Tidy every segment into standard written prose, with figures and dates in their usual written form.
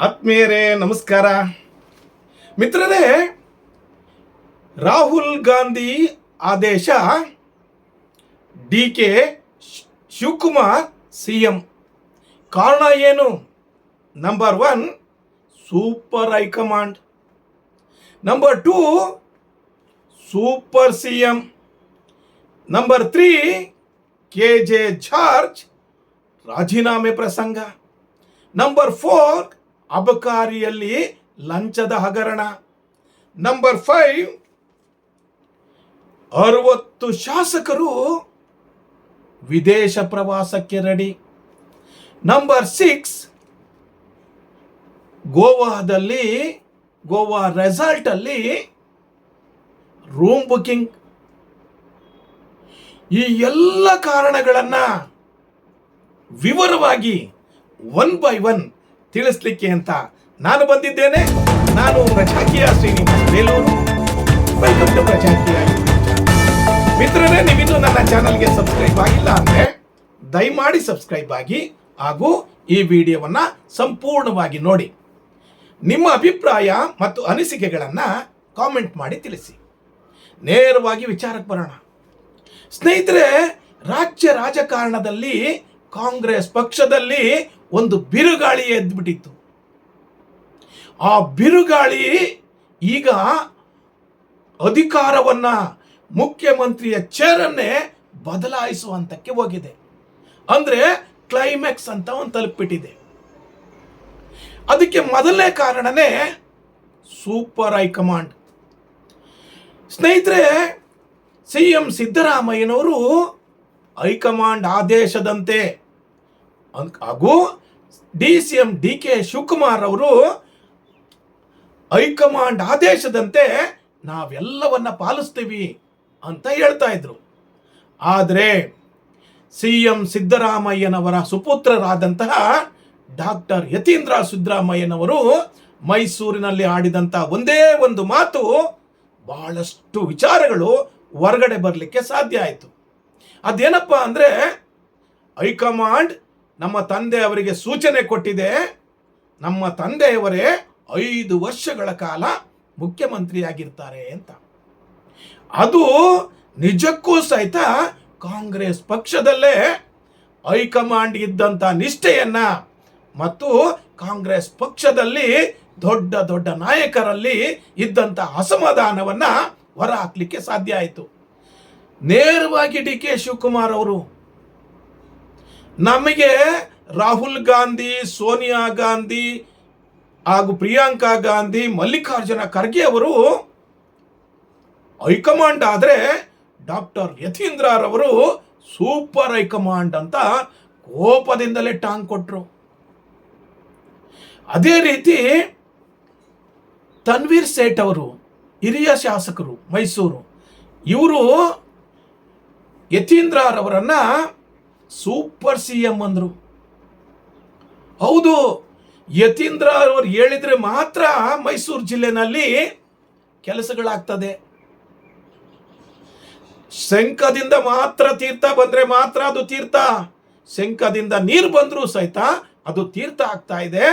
ಆತ್ಮೀಯರೇ ನಮಸ್ಕಾರ. ಮಿತ್ರರೇ, ರಾಹುಲ್ ಗಾಂಧಿ ಆದೇಶ, ಡಿ.ಕೆ. ಶಿವಕುಮಾರ್ ಸಿಎಂ. ಕಾರಣ ಏನು? Number 1 super high command, number 2 super CM, number 3 KJ. George ರಾಜೀನಾಮೆ ಪ್ರಸಂಗ, ನಂಬರ್ 4 ಅಬಕಾರಿಯಲ್ಲಿ ಲಂಚದ ಹಗರಣ, ನಂಬರ್ 5 60 ಶಾಸಕರು ವಿದೇಶ ಪ್ರವಾಸಕ್ಕೆ ರೆಡಿ, ನಂಬರ್ 6 ಗೋವಾ ರೆಸಾರ್ಟ್ ಅಲ್ಲಿ ರೂಮ್ ಬುಕಿಂಗ್. ಈ ಎಲ್ಲ ಕಾರಣಗಳನ್ನ ವಿವರವಾಗಿ 1 by 1 ತಿಳಿಸ್ಲಿಕ್ಕೆ ಅಂತ ನಾನು ಬಂದಿದ್ದೇನೆ. ನಾನು ಪ್ರಜಾಕೀಯ ಶ್ರೀನಿವಾಸ್ ಬೇಲೂರು. Welcome to Prajakeeya. ಮಿತ್ರರೇ, ನೀವಿನ್ನೂ ನನ್ನ ಚಾನಲ್ಗೆ ಸಬ್ಸ್ಕ್ರೈಬ್ ಆಗಿಲ್ಲ ಅಂದ್ರೆ ದಯಮಾಡಿ ಸಬ್ಸ್ಕ್ರೈಬ್ ಆಗಿ ಹಾಗೂ ಈ ವಿಡಿಯೋವನ್ನ ಸಂಪೂರ್ಣವಾಗಿ ನೋಡಿ. ನಿಮ್ಮ ಅಭಿಪ್ರಾಯ ಮತ್ತು ಅನಿಸಿಕೆಗಳನ್ನ ಕಾಮೆಂಟ್ ಮಾಡಿ ತಿಳಿಸಿ. ನೇರವಾಗಿ ವಿಚಾರಕ್ಕೆ ಬರೋಣ. ಸ್ನೇಹಿತರೆ, ರಾಜ್ಯ ರಾಜಕಾರಣದಲ್ಲಿ ಕಾಂಗ್ರೆಸ್ ಪಕ್ಷದಲ್ಲಿ ಒಂದು ಬಿರುಗಾಳಿ ಎದ್ದುಬಿಟ್ಟಿತ್ತು. ಆ ಬಿರುಗಾಳಿ ಈಗ ಅಧಿಕಾರವನ್ನ, ಮುಖ್ಯಮಂತ್ರಿಯ ಚೇರನ್ನೇ ಬದಲಾಯಿಸುವಂತಕ್ಕೆ ಹೋಗಿದೆ. ಅಂದ್ರೆ ಕ್ಲೈಮ್ಯಾಕ್ಸ್ ಅಂತ ಒಂದು ತಲುಪಿಬಿಟ್ಟಿದೆ. ಅದಕ್ಕೆ ಮೊದಲನೇ ಕಾರಣನೇ ಸೂಪರ್ ಹೈಕಮಾಂಡ್. ಸ್ನೇಹಿತರೆ, ಸಿಎಂ ಸಿದ್ದರಾಮಯ್ಯನವರು ಹೈಕಮಾಂಡ್ ಆದೇಶದಂತೆ ಹಾಗೂ ಡಿ.ಸಿ.ಎಂ. ಡಿ.ಕೆ. ಶಿವಕುಮಾರ್ ಅವರು ಹೈಕಮಾಂಡ್ ಆದೇಶದಂತೆ ನಾವೆಲ್ಲವನ್ನ ಪಾಲಿಸ್ತೀವಿ ಅಂತ ಹೇಳ್ತಾ ಇದ್ರು. ಆದರೆ ಸಿಎಂ ಸಿದ್ದರಾಮಯ್ಯನವರ ಸುಪುತ್ರರಾದಂತಹ ಡಾಕ್ಟರ್ ಯತೀಂದ್ರ ಸಿದ್ದರಾಮಯ್ಯನವರು ಮೈಸೂರಿನಲ್ಲಿ ಆಡಿದಂತಹ ಒಂದೇ ಒಂದು ಮಾತು ಬಹಳಷ್ಟು ವಿಚಾರಗಳು ಹೊರಗಡೆ ಬರಲಿಕ್ಕೆ ಸಾಧ್ಯ ಆಯಿತು. ಅದೇನಪ್ಪ ಅಂದ್ರೆ, ಹೈಕಮಾಂಡ್ ನಮ್ಮ ತಂದೆ ಅವರಿಗೆ ಸೂಚನೆ ಕೊಟ್ಟಿದೆ, ನಮ್ಮ ತಂದೆಯವರೇ 5 ವರ್ಷಗಳ ಕಾಲ ಮುಖ್ಯಮಂತ್ರಿಯಾಗಿರ್ತಾರೆ ಅಂತ. ಅದು ನಿಜಕ್ಕೂ ಸಹಿತ ಕಾಂಗ್ರೆಸ್ ಪಕ್ಷದಲ್ಲೇ ಹೈಕಮಾಂಡ್ ಇದ್ದಂತ ನಿಷ್ಠೆಯನ್ನ ಮತ್ತು ಕಾಂಗ್ರೆಸ್ ಪಕ್ಷದಲ್ಲಿ ದೊಡ್ಡ ದೊಡ್ಡ ನಾಯಕರಲ್ಲಿ ಇದ್ದಂತ ಅಸಮಾಧಾನವನ್ನ ಹೊರ ಹಾಕ್ಲಿಕ್ಕೆ ಸಾಧ್ಯ ಆಯಿತು. ನೇರವಾಗಿ ಡಿ.ಕೆ. ಶಿವಕುಮಾರ್ ಅವರು ನಮಗೆ ರಾಹುಲ್ ಗಾಂಧಿ, ಸೋನಿಯಾ ಗಾಂಧಿ ಹಾಗೂ ಪ್ರಿಯಾಂಕಾ ಗಾಂಧಿ, ಮಲ್ಲಿಕಾರ್ಜುನ ಖರ್ಗೆ ಅವರು ಹೈಕಮಾಂಡ್ ಆದ್ರೆ ಡಾಕ್ಟರ್ ಯತೀಂದ್ರ ರವರು ಸೂಪರ್ ಹೈಕಮಾಂಡ್ ಅಂತ ಕೋಪದಿಂದಲೇ ಟಾಂಗ್ ಕೊಟ್ರು. ಅದೇ ರೀತಿ ತನ್ವೀರ್ ಸೇಠ್ ಅವರು ಹಿರಿಯ ಶಾಸಕರು ಮೈಸೂರು, ಇವರು ಯತೀಂದ್ರ ರವರನ್ನ ಸೂಪರ್ ಸಿಎಂ ಅಂದ್ರು. ಹೌದು, ಯತೀಂದ್ರ ಅವರು ಹೇಳಿದ್ರೆ ಮಾತ್ರ ಮೈಸೂರು ಜಿಲ್ಲೆನಲ್ಲಿ ಕೆಲಸಗಳಾಗ್ತದೆ. ಶಂಖದಿಂದ ಮಾತ್ರ ತೀರ್ಥ ಬಂದ್ರೆ ಮಾತ್ರ ಅದು ತೀರ್ಥ, ಶಂಖದಿಂದ ನೀರು ಬಂದರೂ ಸಹಿತ ಅದು ತೀರ್ಥ ಆಗ್ತಾ ಇದೆ,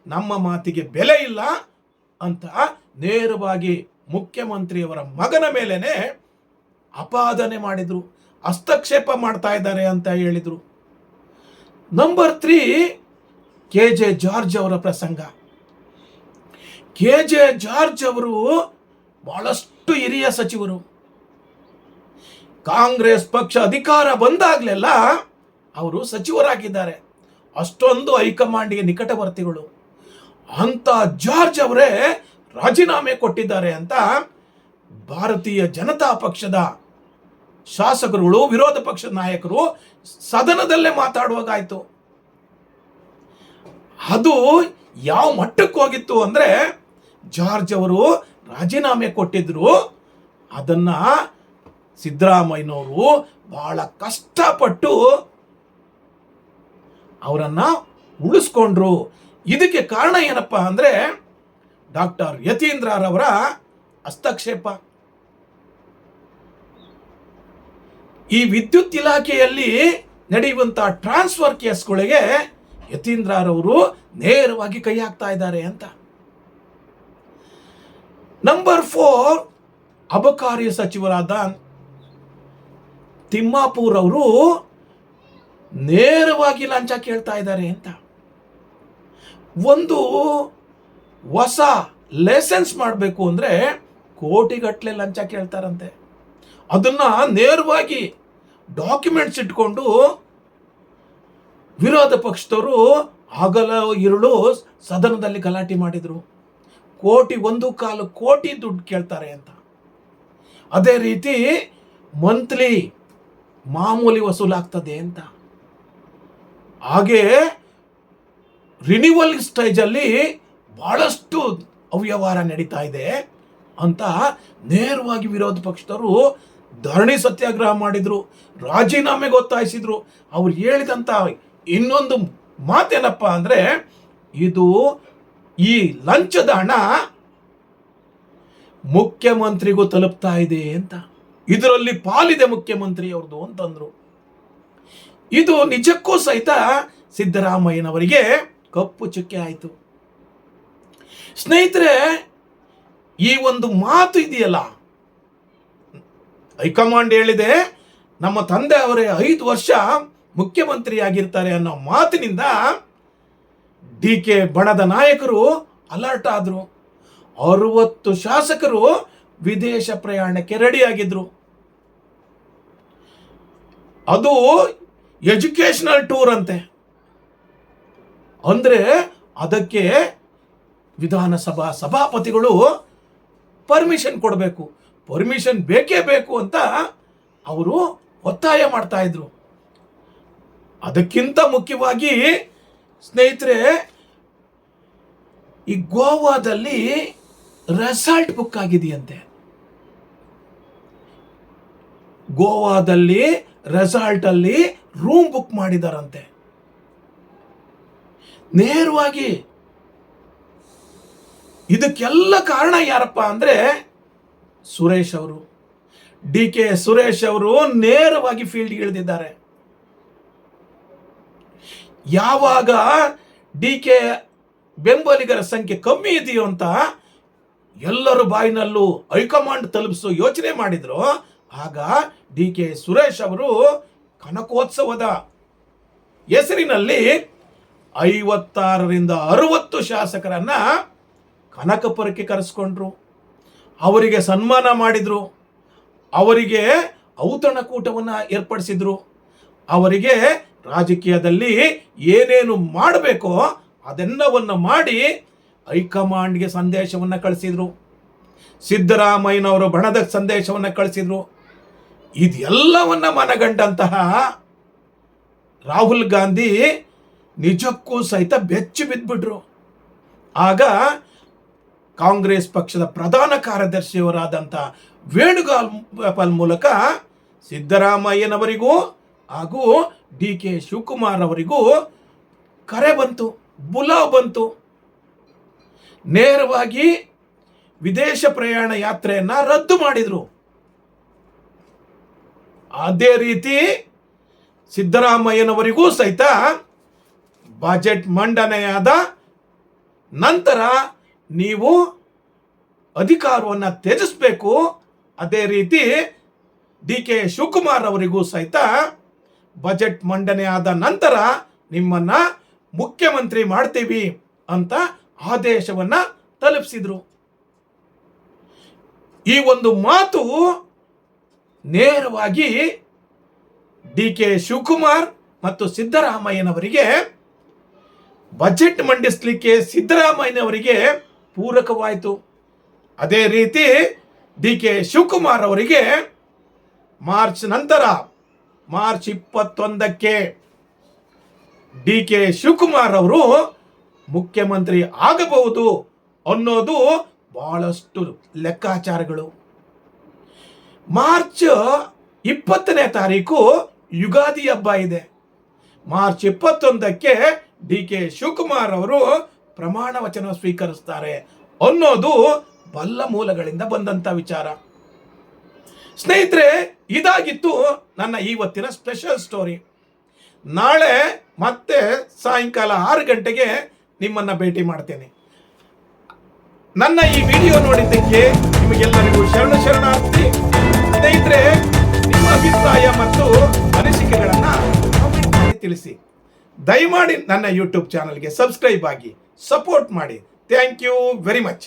ನಮ್ಮ ಮಾತಿಗೆ ಬೆಲೆ ಇಲ್ಲ ಅಂತ ನೇರವಾಗಿ ಮುಖ್ಯಮಂತ್ರಿಯವರ ಮಗನ ಮೇಲೇನೆ ಅಪಾದನೆ ಮಾಡಿದ್ರು, ಹಸ್ತಕ್ಷೇಪ ಮಾಡ್ತಾ ಇದ್ದಾರೆ ಅಂತ ಹೇಳಿದ್ರು. Number 3 KJ. ಜಾರ್ಜ್ ಅವರ ಪ್ರಸಂಗ. ಕೆ.ಜೆ. ಜಾರ್ಜ್ ಅವರು ಬಹಳಷ್ಟು ಹಿರಿಯ ಸಚಿವರು. ಕಾಂಗ್ರೆಸ್ ಪಕ್ಷ ಅಧಿಕಾರ ಬಂದಾಗ್ಲೆಲ್ಲ ಅವರು ಸಚಿವರಾಗಿದ್ದಾರೆ. ಅಷ್ಟೊಂದು ಹೈಕಮಾಂಡ್ಗೆ ನಿಕಟವರ್ತಿಗಳು. ಅಂತ ಜಾರ್ಜ್ ಅವರೇ ರಾಜೀನಾಮೆ ಕೊಟ್ಟಿದ್ದಾರೆ ಅಂತ ಭಾರತೀಯ ಜನತಾ ಪಕ್ಷದ ಶಾಸಕರುಗಳು, ವಿರೋಧ ಪಕ್ಷದ ನಾಯಕರು ಸದನದಲ್ಲೇ ಮಾತಾಡುವಾಗಾಯ್ತು. ಅದು ಯಾವ ಮಟ್ಟಕ್ಕೆ ಹೋಗಿತ್ತು ಅಂದ್ರೆ, ಜಾರ್ಜ್ ಅವರು ರಾಜೀನಾಮೆ ಕೊಟ್ಟಿದ್ರು, ಅದನ್ನ ಸಿದ್ದರಾಮಯ್ಯನವರು ಬಹಳ ಕಷ್ಟಪಟ್ಟು ಅವರನ್ನ ಉಳಿಸ್ಕೊಂಡ್ರು. ಇದಕ್ಕೆ ಕಾರಣ ಏನಪ್ಪಾ ಅಂದ್ರೆ ಡಾಕ್ಟರ್ ಯತೀಂದ್ರ ರವರ ಹಸ್ತಕ್ಷೇಪ. ಈ ವಿದ್ಯುತ್ ಇಲಾಖೆಯಲ್ಲಿ ನಡೆಯುವಂತಹ ಟ್ರಾನ್ಸ್ಫರ್ ಕೇಸ್ಗಳಿಗೆ ಯತೀಂದ್ರರವರು ನೇರವಾಗಿ ಕೈ ಹಾಕ್ತಾ ಇದ್ದಾರೆ ಅಂತ. ನಂಬರ್ 4, ಅಬಕಾರಿ ಸಚಿವರಾದ ತಿಮ್ಮಾಪುರ್ ಅವರು ನೇರವಾಗಿ ಲಂಚ ಕೇಳ್ತಾ ಇದ್ದಾರೆ ಅಂತ. ಒಂದು ಹೊಸ ಲೈಸೆನ್ಸ್ ಮಾಡಬೇಕು ಅಂದರೆ ಕೋಟಿಗಟ್ಟಲೆ ಲಂಚ ಕೇಳ್ತಾರಂತೆ. ಅದನ್ನ ನೇರವಾಗಿ ಡಾಕ್ಯುಮೆಂಟ್ಸ್ ಇಟ್ಕೊಂಡು ವಿರೋಧ ಪಕ್ಷದವರು ಹಗಲ ഇരുಳು ಸದನದಲ್ಲಿ ಗಲಾಟೆ ಮಾಡಿದ್ರು. 1.25 ಕೋಟಿ ದುಡ್ಡು ಕೇಳ್ತಾರೆ ಅಂತ. ಅದೇ ರೀತಿ ಮಂತ್ಲಿ ಮಾಮೂಲಿ ವಸೂಲಾಗ್ತದೆ ಅಂತ. ಹಾಗೆ ರಿನಿವಲ್ ಸ್ಟೇಜಲ್ಲಿ ಬಹಳಷ್ಟು ಅವ್ಯವಹಾರ ನಡೀತಾ ಇದೆ ಅಂತ ನೇರವಾಗಿ ವಿರೋಧ ಪಕ್ಷದವರು ಧರಣಿ ಸತ್ಯಾಗ್ರಹ ಮಾಡಿದ್ರು, ರಾಜೀನಾಮೆಗೆ ಒತ್ತಾಯಿಸಿದ್ರು. ಅವ್ರು ಹೇಳಿದಂಥ ಇನ್ನೊಂದು ಮಾತೇನಪ್ಪ ಅಂದರೆ, ಇದು ಈ ಲಂಚದ ಹಣ ಮುಖ್ಯಮಂತ್ರಿಗೂ ತಲುಪ್ತಾ ಇದೆ ಅಂತ, ಇದರಲ್ಲಿ ಪಾಲಿದೆ ಮುಖ್ಯಮಂತ್ರಿ ಅವ್ರದ್ದು ಅಂತಂದ್ರು. ಇದು ನಿಜಕ್ಕೂ ಸಹಿತ ಸಿದ್ದರಾಮಯ್ಯನವರಿಗೆ ಕಪ್ಪು ಚುಕ್ಕೆ ಆಯಿತು. ಸ್ನೇಹಿತರೆ, ಈ ಒಂದು ಮಾತು ಇದೆಯಲ್ಲ, ಹೈಕಮಾಂಡ್ ಹೇಳಿದೆ ನಮ್ಮ ತಂದೆ ಅವರೇ 5 ವರ್ಷ ಮುಖ್ಯಮಂತ್ರಿ ಆಗಿರ್ತಾರೆ ಅನ್ನೋ ಮಾತಿನಿಂದ DK ಬಣದ ನಾಯಕರು ಅಲರ್ಟ್ ಆದ್ರು. 60 ಶಾಸಕರು ವಿದೇಶ ಪ್ರಯಾಣಕ್ಕೆ ರೆಡಿಯಾಗಿದ್ರು. ಅದು ಎಜುಕೇಶನಲ್ ಟೂರ್ ಅಂತೆ. ಅಂದ್ರೆ ಅದಕ್ಕೆ ವಿಧಾನಸಭಾ ಸಭಾಪತಿಗಳು ಪರ್ಮಿಷನ್ ಕೊಡಬೇಕು. ಪರ್ಮಿಷನ್ ಬೇಕೇ ಬೇಕು ಅಂತ ಅವರು ಒತ್ತಾಯ ಮಾಡ್ತಾ ಇದ್ರು. ಅದಕ್ಕಿಂತ ಮುಖ್ಯವಾಗಿ ಸ್ನೇಹಿತರೆ, ಈ ಗೋವಾದಲ್ಲಿ ರೆಸಾರ್ಟ್ ಬುಕ್ ಆಗಿದೆಯಂತೆ. ಗೋವಾದಲ್ಲಿ ರೆಸಾರ್ಟ್ ಅಲ್ಲಿ ರೂಮ್ ಬುಕ್ ಮಾಡಿದಾರಂತೆ. ನೇರವಾಗಿ ಇದಕ್ಕೆಲ್ಲ ಕಾರಣ ಯಾರಪ್ಪ ಅಂದ್ರೆ ಸುರೇಶ್ ಅವರು. DK ಸುರೇಶ್ ಅವರು ನೇರವಾಗಿ ಫೀಲ್ಡ್ಗೆ ಇಳಿದಿದ್ದಾರೆ. ಯಾವಾಗ DK ಬೆಂಬಲಿಗರ ಸಂಖ್ಯೆ ಕಮ್ಮಿ ಇದೆಯೋ ಅಂತ ಎಲ್ಲರ ಬಾಯಿನಲ್ಲೂ ಹೈಕಮಾಂಡ್ ತಲುಪಿಸೋ ಯೋಚನೆ ಮಾಡಿದ್ರು. ಆಗ DK ಸುರೇಶ್ ಅವರು ಕನಕೋತ್ಸವದ ಹೆಸರಿನಲ್ಲಿ 56ರಿಂದ 60 ಶಾಸಕರನ್ನ ಕನಕಪುರಕ್ಕೆ ಕರೆಸ್ಕೊಂಡ್ರು. ಅವರಿಗೆ ಸನ್ಮಾನ ಮಾಡಿದ್ರು. ಅವರಿಗೆ ಔತಣಕೂಟವನ್ನು ಏರ್ಪಡಿಸಿದ್ರು. ಅವರಿಗೆ ರಾಜಕೀಯದಲ್ಲಿ ಏನೇನು ಮಾಡಬೇಕೋ ಅದೆಲ್ಲವನ್ನು ಮಾಡಿ ಹೈಕಮಾಂಡ್ಗೆ ಸಂದೇಶವನ್ನು ಕಳಿಸಿದ್ರು. ಸಿದ್ದರಾಮಯ್ಯನವರು ಬಣದ ಸಂದೇಶವನ್ನು ಕಳಿಸಿದ್ರು. ಇದೆಲ್ಲವನ್ನ ಮನಗಂಡಂತಹ ರಾಹುಲ್ ಗಾಂಧಿ ನಿಜಕ್ಕೂ ಸಹಿತ ಬೆಚ್ಚಿ ಬಿದ್ದುಬಿಟ್ರು. ಆಗ ಕಾಂಗ್ರೆಸ್ ಪಕ್ಷದ ಪ್ರಧಾನ ಕಾರ್ಯದರ್ಶಿಯವರಾದಂಥ ವೇಣುಗೋಪಾಲ್ ಮೂಲಕ ಸಿದ್ದರಾಮಯ್ಯನವರಿಗೂ ಹಾಗೂ DK ಶಿವಕುಮಾರ್ ಅವರಿಗೂ ಕರೆ ಬಂತು, ಬುಲಾವ್ ಬಂತು. ನೇರವಾಗಿ ವಿದೇಶ ಪ್ರಯಾಣ ಯಾತ್ರೆಯನ್ನ ರದ್ದು ಮಾಡಿದ್ರು. ಅದೇ ರೀತಿ ಸಿದ್ದರಾಮಯ್ಯನವರಿಗೂ ಸಹಿತ ಬಜೆಟ್ ಮಂಡನೆಯಾದ ನಂತರ ನೀವು ಅಧಿಕಾರವನ್ನು ತ್ಯಜಿಸಬೇಕು. ಅದೇ ರೀತಿ DK ಶಿವಕುಮಾರ್ ಅವರಿಗೂ ಸಹಿತ ಬಜೆಟ್ ಮಂಡನೆ ಆದ ನಂತರ ನಿಮ್ಮನ್ನ ಮುಖ್ಯಮಂತ್ರಿ ಮಾಡ್ತೀವಿ ಅಂತ ಆದೇಶವನ್ನ ತಲುಪಿಸಿದ್ರು. ಈ ಒಂದು ಮಾತು ನೇರವಾಗಿ DK ಶಿವಕುಮಾರ್ ಮತ್ತು ಸಿದ್ದರಾಮಯ್ಯನವರಿಗೆ ಬಜೆಟ್ ಮಂಡಿಸಲಿಕ್ಕೆ ಸಿದ್ದರಾಮಯ್ಯನವರಿಗೆ ಪೂರಕವಾಯಿತು. ಅದೇ ರೀತಿ DK ಶಿವಕುಮಾರ್ ಅವರಿಗೆ ಮಾರ್ಚ್ ನಂತರ ಮಾರ್ಚ್ 21ಕ್ಕೆ DK ಶಿವಕುಮಾರ್ ಅವರು ಮುಖ್ಯಮಂತ್ರಿ ಆಗಬಹುದು ಅನ್ನೋದು ಬಹಳಷ್ಟು ಲೆಕ್ಕಾಚಾರಗಳು. ಮಾರ್ಚ್ 20ನೇ ತಾರೀಕು ಯುಗಾದಿ ಹಬ್ಬ ಇದೆ. ಮಾರ್ಚ್ 21ಕ್ಕೆ DK ಶಿವಕುಮಾರ್ ಅವರು ಪ್ರಮಾಣ ವಚನ ಸ್ವೀಕರಿಸ್ತಾರೆ ಅನ್ನೋದು ಬಲ್ಲ ಮೂಲಗಳಿಂದ ಬಂದಂತ ವಿಚಾರ. ಸ್ನೇಹಿತರೆ, ಇದಾಗಿತ್ತು ನನ್ನ ಇವತ್ತಿನ ಸ್ಪೆಷಲ್ ಸ್ಟೋರಿ. ನಾಳೆ ಮತ್ತೆ ಸಾಯಂಕಾಲ 6 ಗಂಟೆಗೆ ನಿಮ್ಮನ್ನ ಭೇಟಿ ಮಾಡ್ತೇನೆ. ನನ್ನ ಈ ವಿಡಿಯೋ ನೋಡಿದ್ದಕ್ಕೆ ನಿಮಗೆಲ್ಲರಿಗೂ ಶರಣಾರ್ಥಿ. ಸ್ನೇಹಿತರೆ, ನಿಮ್ಮ ಅಭಿಪ್ರಾಯ ಮತ್ತು ಅನಿಸಿಕೆಗಳನ್ನು ಕಾಮೆಂಟ್ ಮಾಡಿ ತಿಳಿಸಿ. ದಯಮಾಡಿ ನನ್ನ ಯೂಟ್ಯೂಬ್ ಚಾನಲ್ಗೆ ಸಬ್ಸ್ಕ್ರೈಬ್ ಆಗಿ ಸಪೋರ್ಟ್ ಮಾಡಿ. Thank you very much.